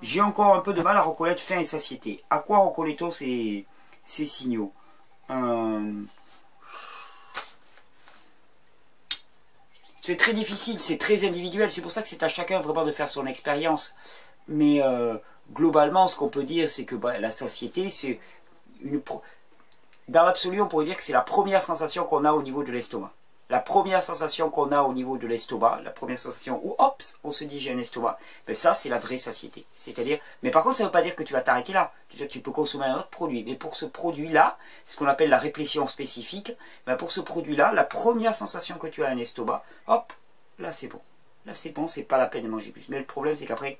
j'ai encore un peu de mal à reconnaître faim et satiété. À quoi reconnaît-on ces signaux? C'est très difficile, c'est très individuel. C'est pour ça que c'est à chacun vraiment de faire son expérience. Mais globalement, ce qu'on peut dire, c'est que la satiété, c'est dans l'absolu, on pourrait dire que c'est la première sensation qu'on a au niveau de l'estomac. La première sensation qu'on a au niveau de l'estomac, la première sensation où, hop, on se dit j'ai un estomac, ben ça c'est la vraie satiété. C'est-à-dire, mais par contre ça ne veut pas dire que tu vas t'arrêter là. Tu peux consommer un autre produit. Mais pour ce produit-là, c'est ce qu'on appelle la réplétion spécifique, ben pour ce produit-là, la première sensation que tu as un estomac, hop, là c'est bon. Là c'est bon, c'est pas la peine de manger plus. Mais le problème c'est qu'après,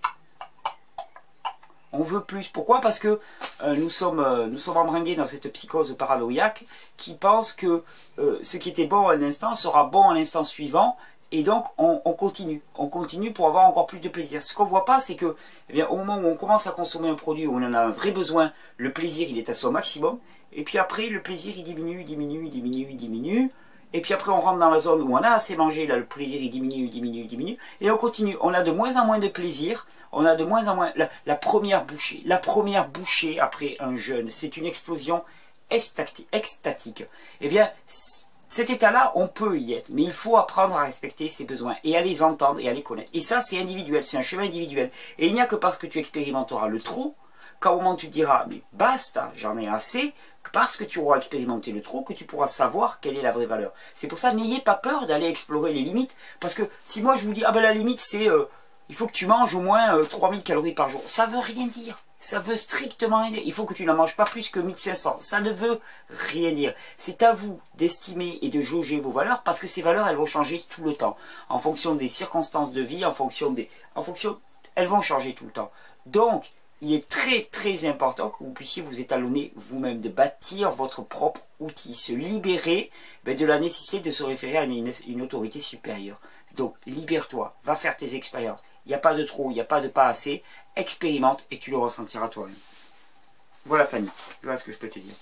on veut plus. Pourquoi? Parce que nous sommes embringués dans cette psychose paranoïaque qui pense que ce qui était bon à un instant sera bon à l'instant suivant, et donc on continue. On continue pour avoir encore plus de plaisir. Ce qu'on ne voit pas, c'est que eh bien, au moment où on commence à consommer un produit où on en a un vrai besoin, le plaisir il est à son maximum, et puis après le plaisir il diminue, diminue, diminue, diminue. Et puis après on rentre dans la zone où on a assez mangé, là le plaisir il diminue, diminue, diminue, et on continue. On a de moins en moins de plaisir, on a de moins en moins... La première bouchée après un jeûne, c'est une explosion extatique. Eh bien, cet état-là, on peut y être, mais il faut apprendre à respecter ses besoins, et à les entendre, et à les connaître. Et ça, c'est individuel, c'est un chemin individuel. Et il n'y a que parce que tu expérimenteras le trop, qu'à un moment tu diras, mais basta, j'en ai assez, parce que tu auras expérimenté le trop, que tu pourras savoir quelle est la vraie valeur. C'est pour ça, n'ayez pas peur d'aller explorer les limites, parce que si moi je vous dis, ah ben la limite c'est, il faut que tu manges au moins 3000 calories par jour, ça veut rien dire. Ça veut strictement rien dire. Il faut que tu n'en manges pas plus que 1500. Ça ne veut rien dire. C'est à vous d'estimer et de jauger vos valeurs, parce que ces valeurs, elles vont changer tout le temps. En fonction des circonstances de vie, elles vont changer tout le temps. Donc, il est très très important que vous puissiez vous étalonner vous-même, de bâtir votre propre outil, se libérer de la nécessité de se référer à une autorité supérieure. Donc libère-toi, va faire tes expériences. Il n'y a pas de trop, il n'y a pas de pas assez, expérimente et tu le ressentiras toi-même. Voilà Fanny, voilà ce que je peux te dire.